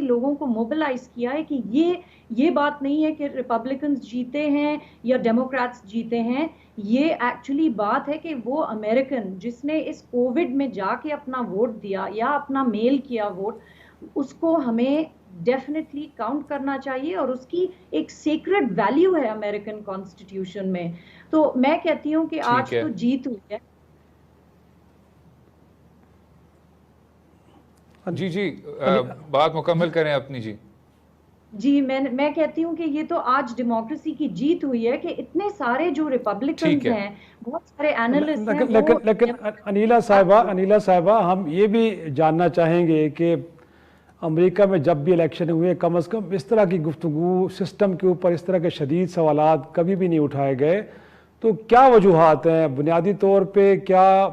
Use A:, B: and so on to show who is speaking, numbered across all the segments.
A: لوگوں کو موبلائز کیا ہے کہ یہ بات نہیں ہے کہ ریپبلکنز جیتے ہیں یا ڈیموکریٹس جیتے ہیں، یہ ایکچولی بات ہے کہ وہ امریکن جس نے اس کووڈ میں جا کے اپنا ووٹ دیا یا اپنا میل کیا ووٹ، اس کو ہمیں ڈیفینیٹلی کاؤنٹ کرنا چاہیے، اور اس کی ایک سیکرڈ ویلیو ہے امریکن کانسٹیٹیوشن میں. تو میں کہتی ہوں کہ
B: ٹھیک
A: آج
B: ہے
A: تو جیت ہوئی ہے.
B: جی بات مکمل کریں اپنی.
A: جی میں کہتی ہوں کہ یہ تو آج ڈیموکریسی کی جیت ہوئی ہے کہ اتنے سارے جو ریپبلکنز ہیں، بہت سارے اینالسٹ ہیں، وہ
C: لیکن انیلا صاحبہ ہم یہ بھی جاننا چاہیں گے کہ امریکہ میں جب بھی الیکشن ہوئے کم از کم اس طرح کی گفتگو سسٹم کے اوپر اس طرح کے شدید سوالات کبھی بھی نہیں اٹھائے گئے. تو کیا وجوہات ہیں؟ بنیادی طور پہ کیا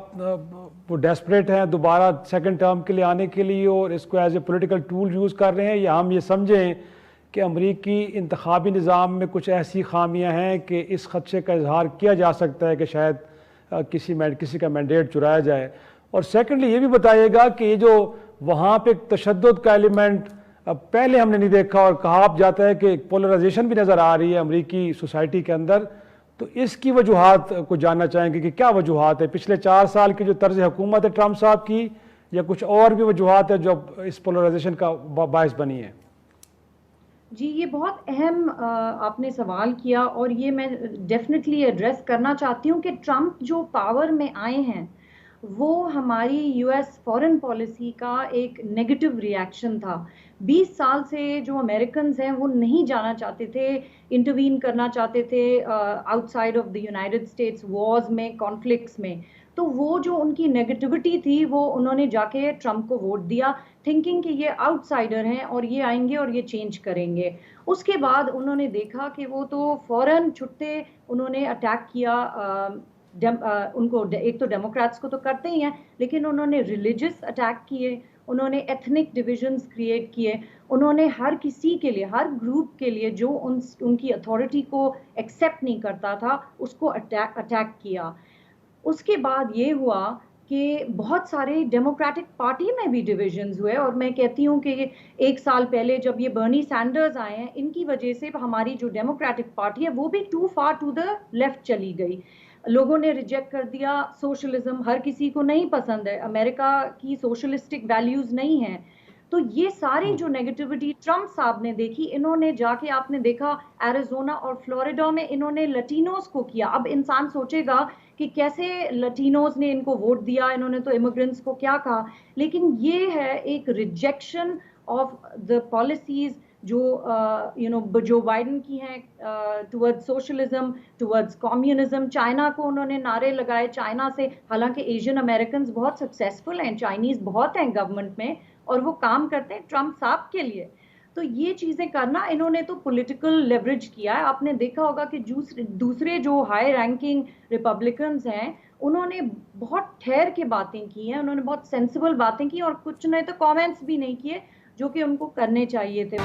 C: وہ ڈیسپریٹ ہیں دوبارہ سیکنڈ ٹرم کے لیے آنے کے لیے اور اس کو as a political tool use کر رہے ہیں، یا ہم یہ سمجھیں کہ امریکی انتخابی نظام میں کچھ ایسی خامیاں ہیں کہ اس خدشے کا اظہار کیا جا سکتا ہے کہ شاید کسی کا مینڈیٹ چرایا جائے؟ اور سیکنڈلی یہ بھی بتائیے گا کہ یہ جو وہاں پہ تشدد کا ایلیمنٹ پہلے ہم نے نہیں دیکھا اور کہا جاتا ہے کہ ایک پولرائزیشن بھی نظر آ رہی ہے امریکی سوسائٹی کے اندر، تو اس کی وجوہات کو جاننا چاہیں گے کہ کیا وجوہات ہے پچھلے 4 سال کی جو طرز حکومت ہے ٹرمپ صاحب کی، یا کچھ اور بھی وجوہات ہے جو اس پولرائزیشن کا باعث بنی ہے؟
A: جی یہ بہت اہم آپ نے سوال کیا، اور یہ میں ڈیفینیٹلی ایڈریس کرنا چاہتی ہوں کہ ٹرمپ جو پاور میں آئے ہیں وہ ہماری یو ایس فورن پالیسی کا ایک نیگیٹو ریئیکشن تھا. 20 سال سے جو امریکنز ہیں وہ نہیں جانا چاہتے تھے، انٹروین کرنا چاہتے تھے out side of the United States, wars میں، کانفلکٹس میں. تو وہ جو ان کی نیگیٹیوٹی تھی وہ انہوں نے جا کے ٹرمپ کو ووٹ دیا، تھنکنگ کہ یہ آؤٹ سائڈر ہیں اور یہ آئیں گے اور یہ چینج کریں گے. اس کے بعد انہوں نے دیکھا کہ وہ تو فوراً چھٹے انہوں نے اٹیک کیا ان کو، ایک تو ڈیموکریٹس کو تو کرتے ہی ہیں، لیکن انہوں نے ریلیجس اٹیک کیے، انہوں نے ایتھنک ڈویژنز کریٹ کیے، انہوں نے ہر کسی کے لیے، ہر گروپ کے لیے جو ان کی اتھارٹی کو ایکسیپٹ نہیں کرتا تھا اس کو اٹیک کیا. اس کے بعد یہ ہوا کہ بہت سارے ڈیموکریٹک پارٹی میں بھی ڈویژنز ہوئے، اور میں کہتی ہوں کہ 1 سال پہلے جب یہ برنی سینڈرز آئے ہیں، ان کی وجہ سے ہماری جو ڈیموکریٹک پارٹی ہے وہ بھی too far to the left چلی گئی. لوگوں نے ریجیکٹ کر دیا سوشلزم، ہر کسی کو نہیں پسند ہے، امریکہ کی سوشلسٹک ویلیوز نہیں ہیں. تو یہ ساری جو نیگیٹیوٹی ٹرمپ صاحب نے دیکھی، انہوں نے جا کے، آپ نے دیکھا ایریزونا اور فلوریڈا میں انہوں نے لٹینوز کو کیا. اب انسان سوچے گا کہ کیسے لٹینوز نے ان کو ووٹ دیا، انہوں نے تو امیگرنٹس کو کیا کہا، لیکن یہ ہے ایک ریجیکشن آف دا پالیسیز جو جو بائیڈن کی ہیں toward socialism, towards communism. China کو انہوں نے نعرے لگائے، چائنا سے، حالانکہ ایشین امریکنز بہت سکسیسفل ہیں، چائنیز بہت ہیں گورنمنٹ میں اور وہ کام کرتے ہیں ٹرمپ صاحب کے لیے. تو یہ چیزیں کرنا انہوں نے تو پولیٹیکل لیوریج کیا ہے. آپ نے دیکھا ہوگا کہ دوسرے جو ہائی رینکنگ ریپبلکنز ہیں انہوں نے بہت ٹھہر کے باتیں کی ہیں، انہوں نے بہت سینسیبل باتیں کی، اور کچھ نے تو کامنٹس بھی نہیں کیے جو کہ ان کو کرنے چاہیے تھے.